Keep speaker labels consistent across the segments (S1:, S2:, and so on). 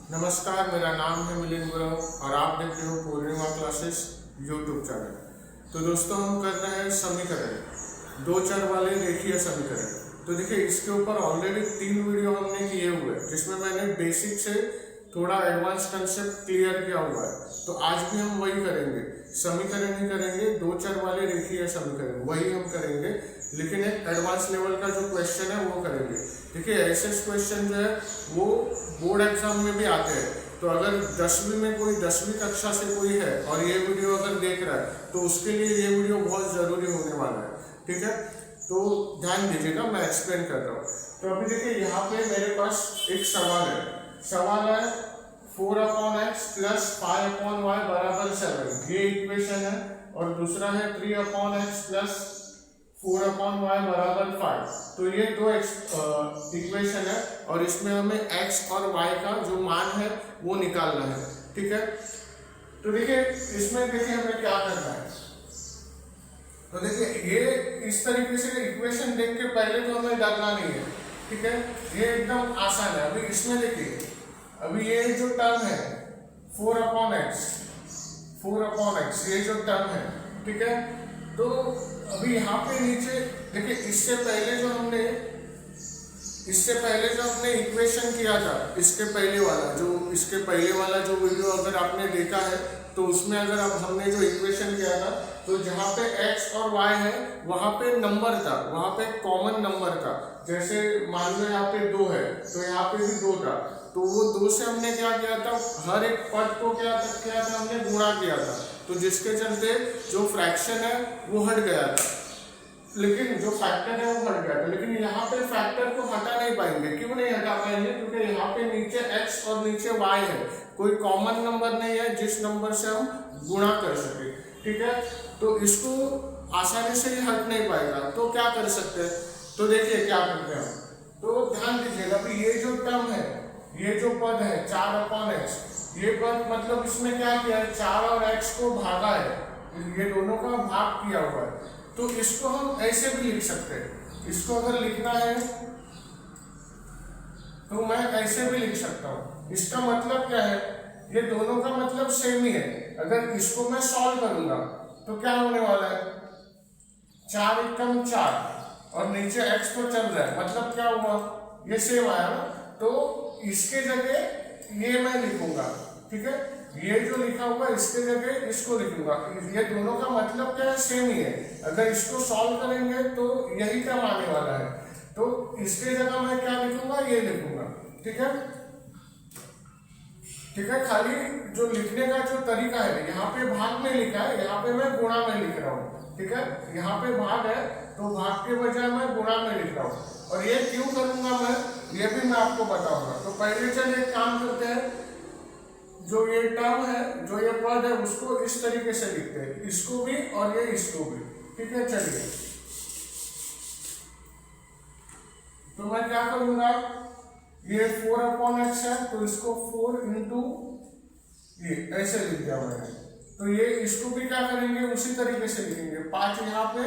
S1: नमस्कार, मेरा नाम है मिलिंद गुरव और आप देख रहे हो पूर्णिमा क्लासेस यूट्यूब चैनल। तो दोस्तों, हम कर रहे हैं समीकरण, दो चर वाले रेखीय समीकरण। तो देखिए, इसके ऊपर ऑलरेडी 3 वीडियो हमने किए हुए हैं, जिसमें मैंने बेसिक से थोड़ा एडवांस कंसेप्ट क्लियर किया हुआ है। तो आज भी हम वही करेंगे, समीकरण ही करेंगे, दो चर वाले रेखीय समीकरण वही हम करेंगे, लेकिन एक एडवांस लेवल का जो क्वेश्चन है वो करेंगे। देखिए, ऐसे क्वेश्चन जो है वो बोर्ड एग्जाम में भी आते हैं। तो अगर 10वीं में कोई 10वीं कक्षा से कोई है और ये वीडियो अगर देख रहा है तो उसके लिए ये वीडियो बहुत ज़रूरी होने वाला है। ठीक है, तो ध्यान दीजिएगा, मैं एक्सप्लेन कर रहा हूँ। तो अभी देखिए, यहाँ पे मेरे पास एक सवाल है 4/x + 5/y बराबर 7, ये इक्वेशन है। और दूसरा है 3/x + 4/y बराबर 5। तो ये दो इक्वेशन है और इसमें हमें x और y का जो मान है वो निकालना है। ठीक है, तो देखिए इसमें देखिए हमें क्या करना है। तो देखिए, ये इस तरीके से इक्वेशन देख के पहले तो हमें डरना नहीं है। ठीक है, ये एकदम आसान है। अभी इसमें देखिए, अभी ये जो टर्म है 4/x ये जो टर्म है, ठीक है। तो अभी यहाँ पे नीचे देखिए, इससे पहले जो हमने इक्वेशन किया था, इसके पहले वाला जो वीडियो अगर आपने देखा है तो उसमें अगर हमने जो इक्वेशन किया था, तो जहाँ पे x और y है वहाँ पे नंबर था, वहाँ पे कॉमन नंबर था। जैसे मान लो यहाँ पे 2 है तो यहाँ पे भी 2 था। तो वो 2 से हमने क्या किया था, हर एक पद को क्या था हमने गुणा किया था। तो जिसके चलते जो फ्रैक्शन है वो हट गया था, लेकिन जो फैक्टर है वो हट गया था। लेकिन यहाँ पे फैक्टर को हटा नहीं पाएंगे। क्यों नहीं हटा पाएंगे? क्योंकि यहाँ पे नीचे x और नीचे y है, कोई कॉमन नंबर नहीं है जिस नंबर से हम गुणा कर सके। ठीक है, तो इसको आसानी से ही हट नहीं पाएगा। तो क्या कर सकते हैं? तो देखिए क्या करते हैं हम, तो ध्यान दीजिएगा। अभी ये जो टर्म है, ये जो पद है 4/x, ये पद मतलब इसमें क्या किया है, 4 और x को भागा है, ये दोनों का भाग किया हुआ है। तो इसको हम ऐसे भी लिख सकते हैं। इसको अगर लिखना है तो मैं ऐसे भी लिख सकता हूं। इसका मतलब क्या है, ये दोनों का मतलब सेम ही है। अगर इसको मैं सॉल्व करूंगा तो क्या होने वाला है, 4 एकम 4 और नीचे x तो चल रहा है, मतलब क्या हुआ, ये सेम आया ना। तो इसके जगह ये मैं लिखूंगा। ठीक है, ये जो लिखा हुआ इसके जगह इसको लिखूंगा। ये दोनों का मतलब क्या है, सेम ही है। अगर इसको सॉल्व करेंगे तो यही टर्म आने वाला है। तो इसके जगह मैं क्या लिखूंगा, ये लिखूंगा। ठीक है, खाली जो लिखने का जो तरीका है, यहाँ पे भाग में लिखा है, यहाँ पे मैं गुणा में लिख रहा हूँ। ठीक है, यहाँ पे भाग है तो भाग के बजाय मैं गुणा में लिख रहा हूँ। और ये क्यों करूंगा मैं, ये भी मैं आपको बताऊंगा। तो पहले चलिए एक काम करते हैं, जो ये टर्म है, जो ये पद है, उसको इस तरीके से लिखते हैं, इसको भी और ये इसको भी। ठीक है, चलिए तो मैं क्या करूंगा, ये 4/x है तो इसको 4 इंटू ये ऐसे लिख दिया मैंने। तो ये इसको भी क्या करेंगे, उसी तरीके से लिखेंगे। 5 यहाँ पे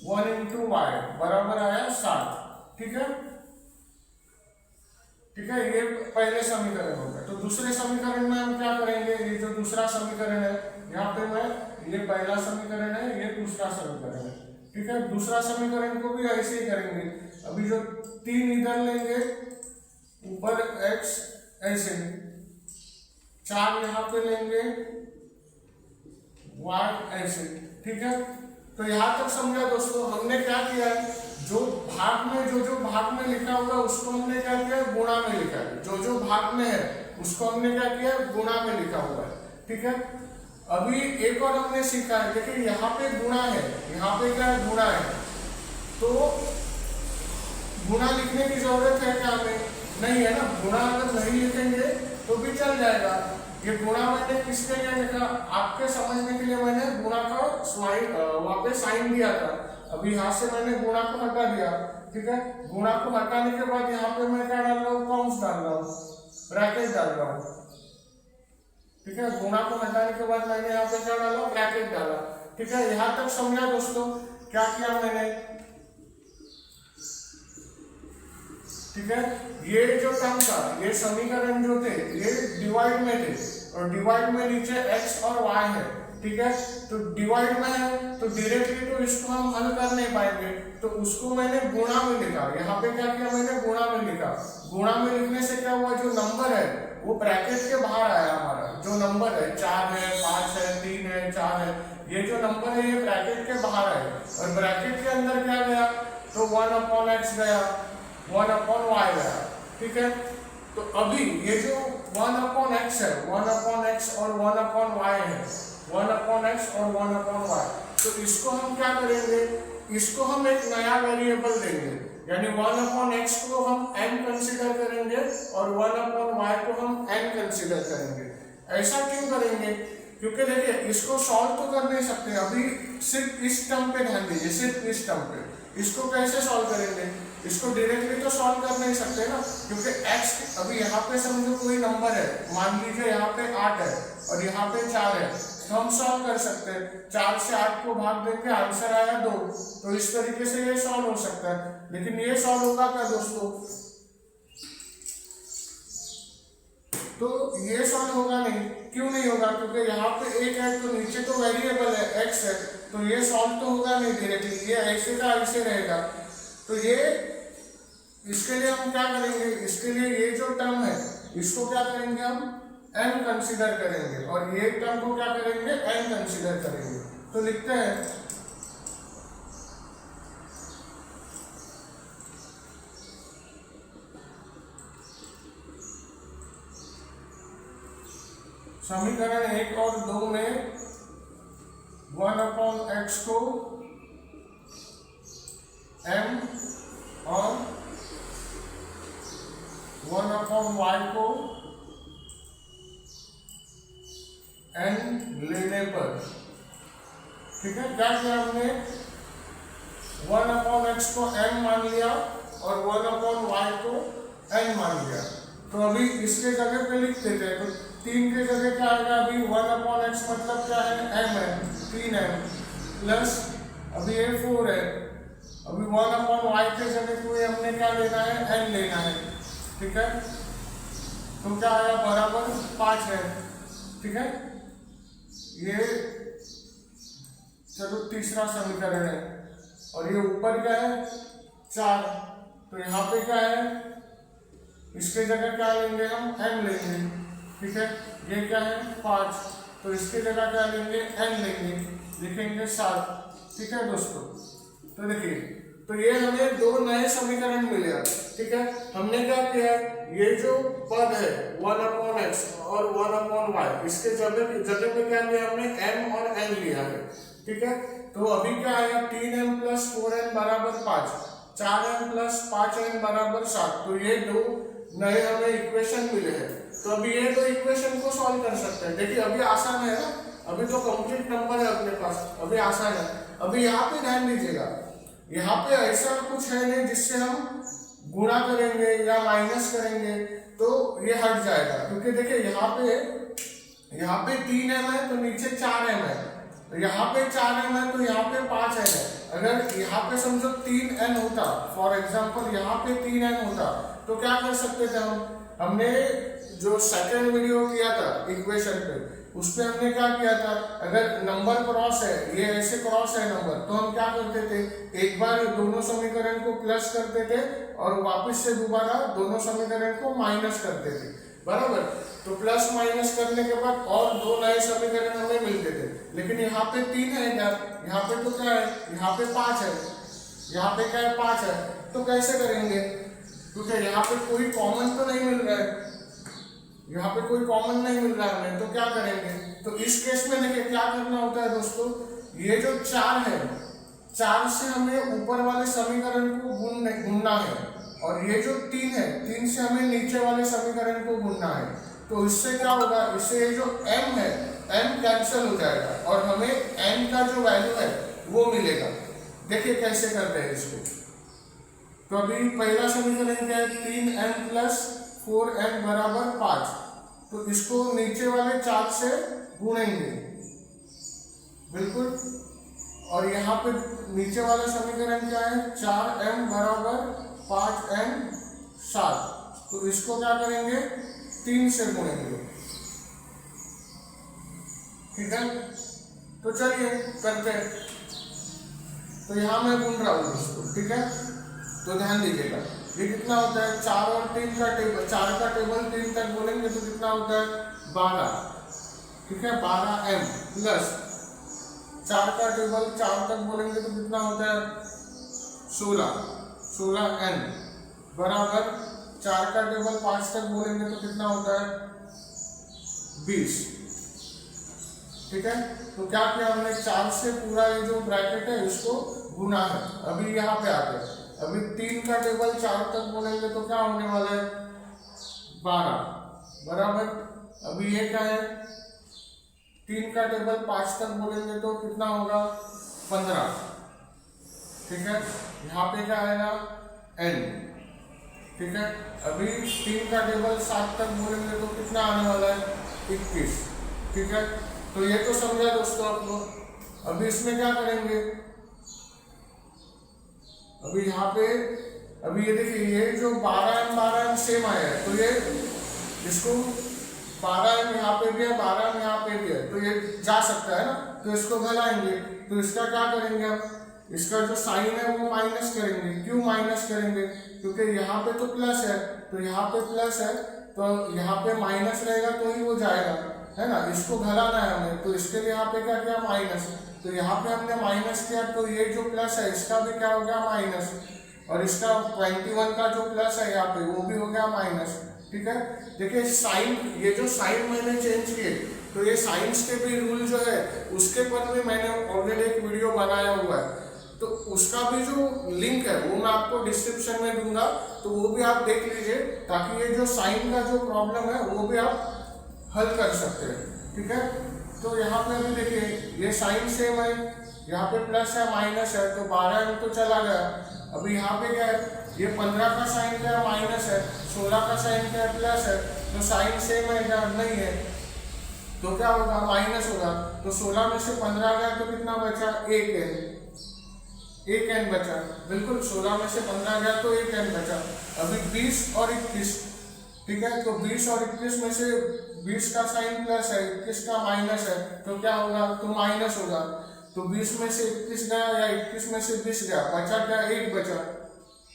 S1: 1 इंटू वाई बराबर आया 7। ठीक है, ये पहले समीकरण हो गया। तो दूसरे समीकरण में हम क्या करेंगे, ये जो दूसरा समीकरण है, यहाँ पे मैं, ये पहला समीकरण है, ये दूसरा समीकरण है। ठीक है, दूसरा समीकरण को भी ऐसे ही करेंगे। अभी जो 3 इधर लेंगे, ऊपर x ऐसे, 4 यहाँ पे लेंगे, y ऐसे। ठीक है, तो यहाँ तक समझा दोस्तों। हमने क्या किया है, जो भाग में लिखा हुआ उसको हमने क्या किया, गुणा में लिखा है। जो भाग में है उसको हमने क्या किया, गुणा में लिखा हुआ है। ठीक है, अभी एक और हमने सीखा है। देखिए, यहाँ पे गुणा है, यहाँ पे क्या है, गुणा है। तो गुणा लिखने की जरूरत है क्या हमें? नहीं है ना। गुणा अगर नहीं लिखेंगे तो भी चल जाएगा। ये गुणा मैंने किसके लिए लिखा, आपके समझने के लिए मैंने गुणा का वहां पे साइन दिया था। अभी यहाँ से मैंने गुणा को हटा दिया। ठीक है, गुणा को हटाने के बाद यहाँ पे मैं क्या डाल रहा हूँ, कौंस डाल रहा हूँ, ब्रैकेट डाल रहा हूँ। ठीक है, गुणा को हटाने के बाद मैंने यहाँ पे क्या डाला, ब्रैकेट डाला। ठीक है, यहाँ तक समझा दोस्तों। क्या किया मैंने, ठीक है, ये जो टर्म था, ये समीकरण जो थे, ये डिवाइड में थे और डिवाइड में नीचे x और y है, ठीक है। तो डिवाइड में है तो डायरेक्टली तो इसको हम हल कर नहीं पाएंगे, तो उसको मैंने गुणा में लिखा। यहाँ पे क्या किया मैंने, गुणा में लिखा। गुणा में लिखने से क्या हुआ, जो नंबर है वो ब्रैकेट के बाहर आया हमारा। जो नंबर है 4 है, 5 है, 3 है, 4 है, ये जो नंबर है ये ब्रैकेट के बाहर आए और ब्रैकेट के अंदर क्या गया, तो 1/x गया, 1/y गया, ठीक है। तो अभी ये जो 1/x है, 1/x और 1/y है, 1/x और 1/y, तो इसको हम क्या करेंगे, इसको हम एक नया वेरिएबल देंगे, यानी 1/x को हम n कंसीडर करेंगे और 1/y को हम n कंसीडर करेंगे। ऐसा क्यों करेंगे, क्योंकि देखिए इसको सॉल्व तो कर नहीं सकते, अभी सिर्फ इस टर्म पे ध्यान दीजिए, सिर्फ इस टर्म पे। इसको कैसे सॉल्व करेंगे, इसको डायरेक्टली तो सॉल्व कर नहीं सकते ना, क्योंकि x अभी यहाँ पे समझो कोई नंबर है, मान लीजिए यहाँ पे 8 है और यहाँ पे 4 है, तो हम सॉल्व कर सकते हैं। 4 से 8 को भाग देंगे, आंसर आया 2, तो इस तरीके से ये सॉल्व हो सकता है। लेकिन ये सॉल्व होगा क्या दोस्तों, तो ये सॉल्व होगा नहीं। क्यों नहीं होगा, क्योंकि यहाँ पे 1 है तो नीचे तो वेरिएबल है x है, तो ये सॉल्व तो होगा नहीं डायरेक्टली, ये ऐसे का ऐसे रहेगा। तो ये इसके लिए हम क्या करेंगे, इसके लिए ये जो टर्म है इसको क्या करेंगे, हम n कंसीडर करेंगे और ये टर्म को क्या करेंगे, n कंसीडर करेंगे। तो लिखते हैं समीकरण 1 और 2 में 1/x को m और 1/y को n लेने पर, ठीक है, क्या किया हमने, 1/x को m मान लिया और 1/y को n मान लिया। तो अभी इसके जगह पे लिख देते हैं, तो 3 के जगह क्या आएगा, अभी 1/x मतलब क्या है, m है, 3m प्लस अभी ये 4 है, अभी 1/y के जगह कोई हमने क्या लेना है, n लेना है, ठीक है। तो क्या आया, बराबर 5 है, ठीक है। ये चलो तीसरा समीकरण है और ये ऊपर क्या है, 4, तो यहाँ पे क्या है, इसके जगह क्या लेंगे, हम n लेंगे, ठीक है। ये क्या है, 5, तो इसके जगह क्या लेंगे, n लेंगे, लिखेंगे 7, ठीक है दोस्तों। तो देखिए, तो ये हमें 2 नए समीकरण मिले, ठीक है। हमने क्या किया, ये जो पद है 1/x और 1/y, इसके जगह पे क्या लिया हमने, m और n लिया है, ठीक है। तो अभी क्या आया, 3m + 4n = 5, 4m + 5n = 7, तो ये 2 नए हमें इक्वेशन मिले हैं। तो अभी ये 2 इक्वेशन को सॉल्व कर सकते हैं। देखिए अभी आसान है ना, अभी तो कंप्लीट नंबर है अपने पास, अभी आसान है। अभी यहाँ पे ध्यान दीजिएगा, यहाँ पे ऐसा कुछ है नहीं जिससे हम गुणा करेंगे या माइनस करेंगे तो ये हट जाएगा, क्योंकि देखिए यहाँ पे 3m है तो नीचे 4m है, तो यहाँ पे 4m है तो यहाँ पे 5n है। अगर यहाँ पे समझो 3n होता, फॉर एग्जांपल यहाँ पे 3n होता, तो क्या कर सकते थे हमने जो सेकंड वीडियो किया था इक्वेशन पे, उस पे हमने क्या किया था, अगर नंबर क्रॉस है, ये ऐसे क्रॉस है नंबर, तो हम क्या करते थे, एक बार दोनों समीकरण को प्लस करते थे और वापस से दोबारा दोनों समीकरण को माइनस करते थे, बराबर। तो प्लस माइनस करने के बाद और 2 नए समीकरण हमें मिलते थे। लेकिन यहाँ पे 3 है यार, यहाँ पे तो क्या है, यहाँ पे 5 है, यहाँ पे क्या है, 5 है, तो कैसे करेंगे, क्योंकि यहाँ पे कोई कॉमन तो नहीं मिल रहा है, यहाँ पे कोई कॉमन नहीं मिल रहा है हमें, तो क्या करेंगे। तो इस केस में देखिए क्या करना होता है दोस्तों, ये जो 4 है, 4 से हमें ऊपर वाले समीकरण को गुणना है और ये जो 3 है, 3 से हमें नीचे वाले समीकरण को गुणना है। तो इससे क्या होगा, इससे ये जो m है, m कैंसिल हो जाएगा और हमें n का जो वैल्यू है वो मिलेगा। देखिए कैसे करते हैं इसको। तो अभी पहला समीकरण क्या है, 3m + 4n = 5, तो इसको नीचे वाले 4 से गुणेंगे, बिल्कुल। और यहाँ पे नीचे वाला समीकरण क्या है, 4m = 5n 7, तो इसको क्या करेंगे, 3 से गुणेंगे, ठीक है, तो चलिए करते हैं। तो यहाँ मैं गुण रहा हूँ इसको, ठीक है, तो ध्यान दीजिएगा ये कितना होता है 4 और 3 का टेबल, 4 का टेबल 3 तक बोलेंगे तो कितना होता है 12, ठीक है, 12m प्लस 4 का टेबल 4 तक बोलेंगे तो कितना होता है 16n बराबर 4 का टेबल 5 तक बोलेंगे तो कितना होता है 20, ठीक है। तो क्या किया हमने 4 से पूरा ये जो ब्रैकेट है इसको गुना है। अभी यहाँ पे आते हैं, अभी 3 का टेबल 4 तक बोलेंगे तो क्या होने वाला है 12 बराबर, अभी ये क्या है 3 का टेबल 5 तक बोलेंगे तो कितना होगा 15, ठीक है। यहाँ पे क्या आएगा n, ठीक है। अभी 3 का टेबल 7 तक बोलेंगे तो कितना आने वाला है 21, ठीक है। तो ये तो समझा दोस्तों आप लोग। अभी इसमें क्या करेंगे, अभी यहाँ पे अभी ये देखिए ये जो 12m सेम आया है तो ये इसको 12m यहाँ पे भी है 12m यहाँ पे भी है तो ये जा सकता है ना, तो इसको घलाएंगे। तो इसका क्या करेंगे हम, इसका जो साइन है वो माइनस करेंगे। क्यों माइनस करेंगे, क्योंकि यहाँ पे तो प्लस है, तो यहाँ पे प्लस है तो यहाँ पे माइनस रहेगा तो ही वो जाएगा, है ना। इसको घलाना है हमें, तो इसके लिए यहाँ पे क्या किया माइनस, तो यहाँ पे हमने माइनस किया तो ये जो प्लस है इसका भी क्या हो गया माइनस, और इसका 21 का जो प्लस है यहाँ पे वो भी हो गया माइनस, ठीक है। देखिए साइन, ये जो साइन मैंने चेंज किए तो ये साइंस के भी रूल जो है उसके पर भी मैंने ऑलरेडी एक वीडियो बनाया हुआ है, तो उसका भी जो लिंक है वो मैं आपको डिस्क्रिप्शन में दूंगा, तो वो भी आप देख लीजिए ताकि ये जो साइन का जो प्रॉब्लम है वो भी आप हल कर सकते हैं, ठीक है। तो यहाँ पे भी देखिए ये साइन सेम है, यहाँ पे प्लस है माइनस है तो 12m तो चला गया। अभी यहाँ पे क्या है, ये 15 का साइन क्या है माइनस है, 16 का साइन क्या है प्लस है, तो साइन सेम है क्या नहीं है, तो क्या होगा माइनस होगा। तो 16 में से 15 गया तो कितना बचा 1n बचा, बिल्कुल 16 में से 15 गया तो 1n बचा। अभी 20 और 21, ठीक है, तो 20 और 21 में से 20 का साइन प्लस है 21 का माइनस है तो क्या होगा, तो माइनस होगा। तो 20 में से 21 गया या 21 में से 20 गया, बचा क्या 1 बचा।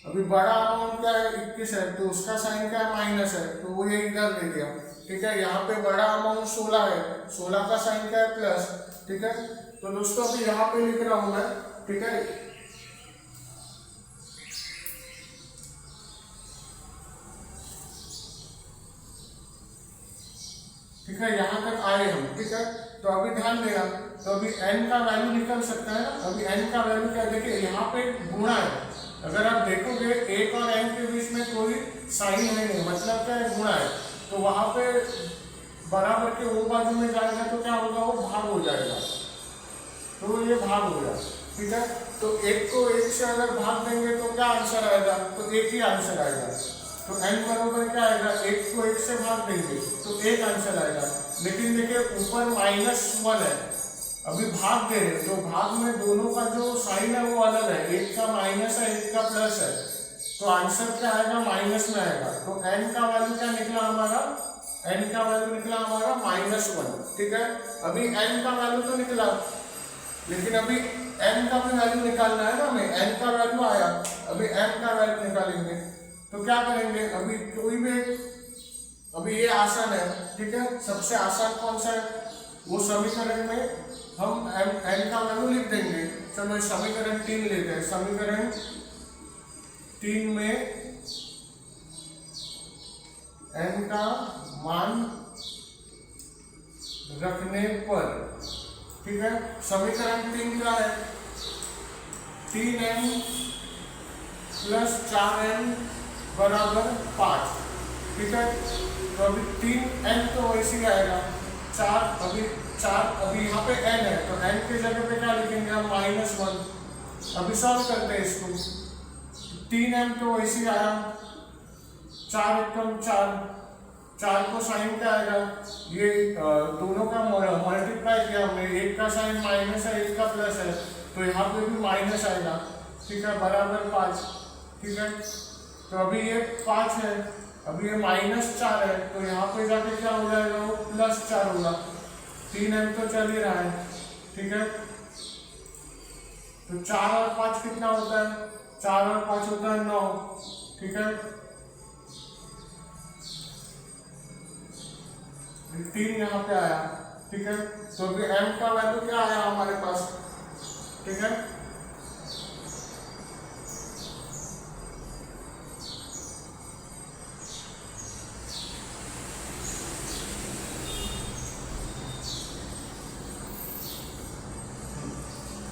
S1: अभी बड़ा अमाउंट क्या है 21 है तो उसका साइन क्या है माइनस है तो वो ये इधर ले गया, ठीक है। यहाँ पे बड़ा अमाउंट 16 है, 16 का साइन क्या है प्लस, ठीक है। तो दोस्तों अभी यहाँ पे लिख रहा हूं मैं, ठीक है। ठीक है, यहाँ तक आए हम, ठीक है। तो अभी ध्यान देना, तो अभी n का वैल्यू निकल सकता है ना। अभी n का वैल्यू क्या, देखिए यहाँ पे गुणा है, अगर आप देखोगे 1 और n के बीच में कोई साइन है नहीं, मतलब क्या है गुणा है, तो वहां पे बराबर के वो बाजू में जाएगा तो क्या होगा वो भाग हो जाएगा, तो ये भाग हो गया, ठीक है। तो 1 को 1 से अगर भाग देंगे तो क्या आंसर आएगा, तो 1 ही आंसर आएगा। तो n बराबर क्या आएगा, 1 को 1 से भाग देंगे तो 1 आंसर आएगा। लेकिन देखिए ऊपर -1 है, अभी भाग दे रहे तो भाग में दोनों का जो साइन है वो अलग है, एक का माइनस है एक का प्लस है, तो आंसर क्या आएगा माइनस में आएगा। तो n का वैल्यू क्या निकला हमारा, n का वैल्यू निकला हमारा -1, ठीक है। अभी n का वैल्यू तो निकला, लेकिन अभी n का भी वैल्यू निकालना है ना हमें, n का वैल्यू आया, अभी n का वैल्यू निकालेंगे तो क्या करेंगे, अभी कोई भी, अभी ये आसान है, ठीक है। सबसे आसान कौन सा है, वो समीकरण में हम n का वैल्यू लिख देंगे। चलो समीकरण 3 लेते हैं, समीकरण 3 में n का मान रखने पर, ठीक है। समीकरण 3 का है 3n प्लस 4n बराबर 5, ठीक है। तो अभी 3n तो वैसे ही आएगा, 4 अभी यहाँ पे n है तो n की जगह पे क्या लिखेंगे हम -1। अभी सॉल्व करते हैं इसको, 3m तो वैसे ही आया, 4 एकम 4 को साइन क्या आएगा, ये दोनों का मल्टीप्लाई किया हमने, एक का साइन माइनस है एक का प्लस है तो यहाँ पे भी माइनस आएगा, ठीक है, बराबर 5, ठीक है। तो अभी ये 5 है, अभी ये -4 है तो यहाँ पे जाके क्या हो जाएगा वो +4 होगा, 3m तो चल ही रहा है, ठीक है। तो 4 और 5 कितना होता है, 4 और 5 होता है 9, ठीक है। 3 यहाँ पे आया, ठीक है। तो अभी m का वैल्यू क्या आया हमारे पास, ठीक है।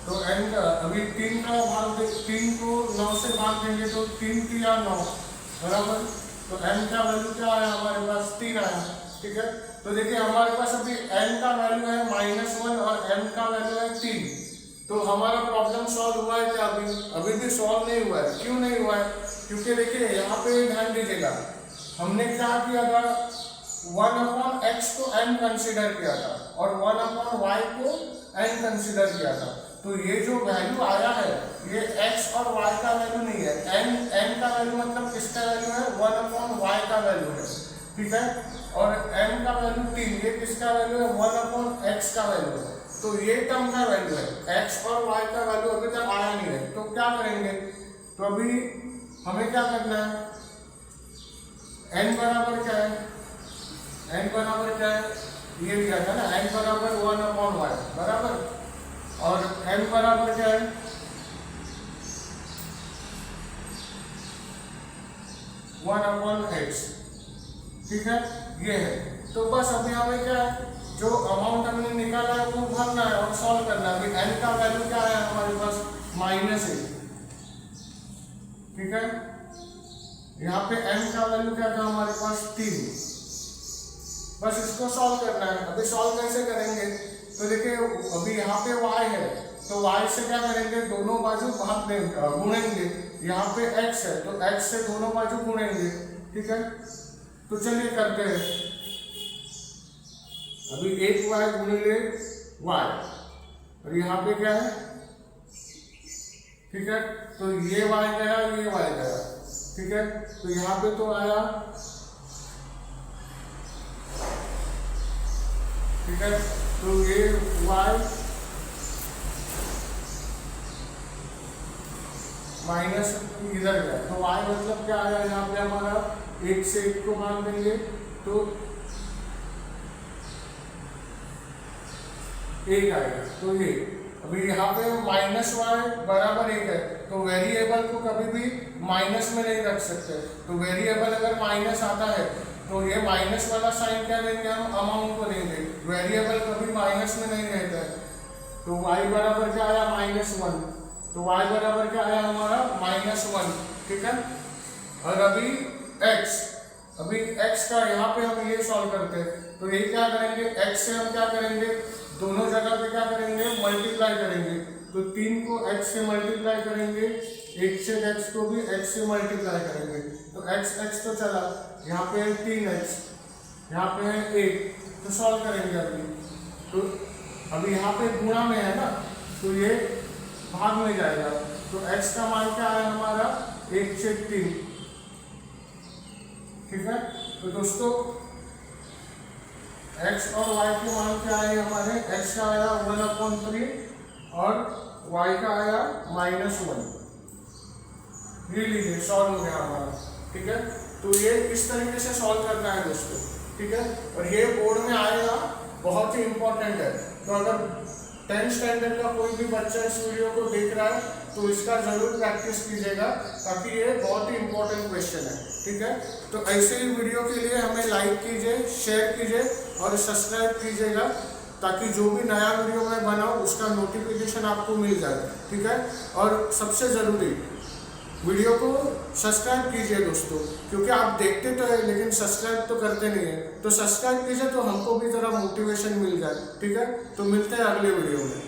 S1: तो n का अभी 3 का भाग 3 को 9 से भाग देंगे तो 3 3 9 बराबर। तो n का वैल्यू क्या आया हमारे पास, 3 आया, ठीक है। तो देखिए हमारे पास अभी n का वैल्यू है -1 और m का वैल्यू है 3। तो हमारा प्रॉब्लम सॉल्व हुआ है क्या, अभी भी सॉल्व नहीं हुआ है। क्यों नहीं हुआ है, क्योंकि देखिए यहाँ पे ध्यान दीजिएगा, हमने क्या किया था, 1/x को n कंसीडर किया था और 1/y को n कंसीडर किया था। तो ये जो वैल्यू आया है ये x और y का वैल्यू नहीं है, n का वैल्यू मतलब किसका वैल्यू है, 1/y का वैल्यू है, ठीक है। और m का वैल्यू 3, ये किसका वैल्यू है, 1/x का वैल्यू है। तो ये टर्म का वैल्यू है, x और y का वैल्यू अभी तक आया नहीं है। तो क्या करेंगे, तो अभी हमें क्या करना है, n बराबर क्या है, n बराबर क्या है, ये दिया था ना, n बराबर 1/y बराबर, और m बराबर क्या है, 1/x, ठीक है, ये है। तो बस अभी हमें क्या है, जो अमाउंट हमने निकाला है वो भरना है और सॉल्व करना है। अभी n का वैल्यू क्या है हमारे पास, -1, ठीक है। यहाँ पे m का वैल्यू क्या था हमारे पास, 3। बस इसको सॉल्व करना है। अभी सॉल्व कैसे करेंगे, तो देखिए अभी यहाँ पे y है, तो y से क्या करेंगे, दोनों बाजू भाग देंगे, गुणेंगे। यहाँ पे x है तो x से दोनों बाजू गुणेंगे, ठीक है। तो चलिए करते हैं। अभी 1y गुणिले y और यहाँ पे क्या है, ठीक है। तो ये y गया, ये y गया, ठीक है। तो यहाँ पे तो आया, ठीक है। तो ये y माइनस इधर गया, तो y मतलब क्या आया, यहाँ पे हमारा 1 से 1 को भाग देंगे तो 1 आएगा। तो ये अभी यहाँ पे -y बराबर 1 है, तो वेरिएबल को कभी भी माइनस में नहीं रख सकते। तो वेरिएबल अगर माइनस आता है तो ये माइनस वाला साइन क्या देंगे, हम अमाउंट को देंगे। वेरिएबल कभी माइनस में नहीं रहता है। तो y बराबर क्या आया, -1। तो y बराबर क्या आया हमारा, -1, ठीक है। और अभी x का यहाँ पे हम ये सॉल्व करते हैं। तो ये क्या करेंगे, x से हम क्या करेंगे, दोनों जगह पे क्या करेंगे, मल्टीप्लाई करेंगे। तो 3 को x से मल्टीप्लाई करेंगे, 1 से x को भी x से मल्टीप्लाई करेंगे। तो x तो चला, यहाँ पे है 3x, यहाँ पे है 1, तो सॉल्व करेंगे अभी। तो अभी यहाँ पे गुणा में है ना, तो ये भाग में जाएगा। तो x का मान क्या है हमारा, 1 से 3, ठीक है। तो दोस्तों x और y के मान क्या आए हमारे, x का आया 1/3 और y का आया -1। ये लीजिए सॉल्व हो गया हमारा, ठीक है। तो ये इस तरीके से सॉल्व करना है दोस्तों, ठीक है। और ये बोर्ड में आएगा, बहुत ही इंपॉर्टेंट है। तो अगर 10th स्टैंडर्ड का कोई भी बच्चा इस वीडियो को देख रहा है तो इसका जरूर प्रैक्टिस कीजिएगा, ताकि ये बहुत ही इंपॉर्टेंट क्वेश्चन है, ठीक है। तो ऐसे ही वीडियो के लिए हमें लाइक कीजिए, शेयर कीजिए और सब्सक्राइब कीजिएगा, ताकि जो भी नया वीडियो मैं बनाऊँ उसका नोटिफिकेशन आपको मिल जाए, ठीक है। और सबसे ज़रूरी, वीडियो को सब्सक्राइब कीजिए दोस्तों, क्योंकि आप देखते तो है लेकिन सब्सक्राइब तो करते नहीं है। तो सब्सक्राइब कीजिए तो हमको भी ज़रा मोटिवेशन मिल जाए, ठीक है। तो मिलते हैं अगले वीडियो में।